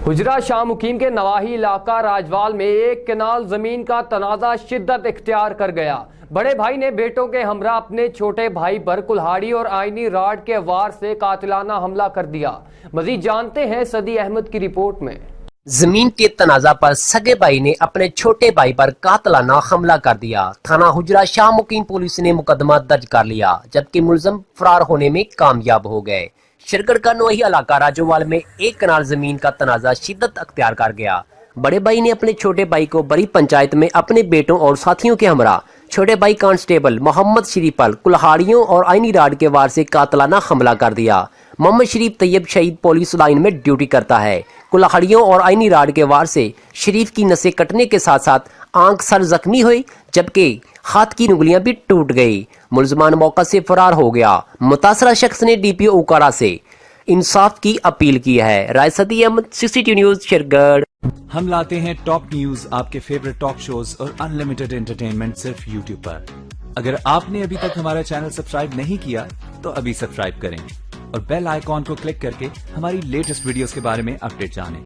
حجرہ شاہ مقیم کے نواحی علاقہ راجوال میں ایک کنال زمین کا تنازع شدت اختیار کر گیا۔ بڑے بھائی نے بیٹوں کے ہمراہ اپنے چھوٹے بھائی پر کلہاڑی اور آئینی راڈ کے وار سے قاتلانہ حملہ کر دیا۔ مزید جانتے ہیں صدی احمد کی رپورٹ میں۔ زمین کے تنازع پر سگے بھائی نے اپنے چھوٹے بھائی پر قاتلانہ حملہ کر دیا۔ تھانہ حجرہ شاہ مقیم پولیس نے مقدمہ درج کر لیا، جبکہ ملزم فرار ہونے میں کامیاب ہو گئے۔ شرگڑھ کا نواحی علاقہ راجوال میں ایک کنال زمین کا تنازع شدت اختیار کر گیا۔ بڑے بھائی نے اپنے چھوٹے بھائی کو بڑی پنچایت میں اپنے بیٹوں اور ساتھیوں کے ہمراہ چھوٹے بھائی کانسٹیبل محمد شریف پر کلہاڑیوں اور آئینی راڈ کے وار سے قاتلانہ حملہ کر دیا۔ محمد شریف طیب شہید پولیس لائن میں ڈیوٹی کرتا ہے۔ کلہاڑیوں اور آئینی راڈ کے وار سے شریف کی نسیں کٹنے کے ساتھ ساتھ آنکھ سر زخمی ہوئی، جبکہ ہاتھ کی انگلیاں بھی ٹوٹ گئی۔ ملزمان موقع سے فرار ہو گیا۔ متاثرہ شخص نے ڈی پی او اوکارا سے انصاف کی اپیل کی ہے۔ رائے صدی احمد 62 نیوز شرگڑھ۔ ہم لاتے ہیں ٹاپ نیوز، آپ کے فیوریٹ ٹاک شوز اور انلمیٹڈ انٹرٹینمنٹ صرف یوٹیوب پر۔ اگر آپ نے ابھی تک ہمارا چینل سبسکرائب نہیں کیا تو ابھی سبسکرائب کریں اور بیل آئیکن کو کلک کر کے ہماری لیٹسٹ ویڈیوز کے بارے میں اپڈیٹ جانیں۔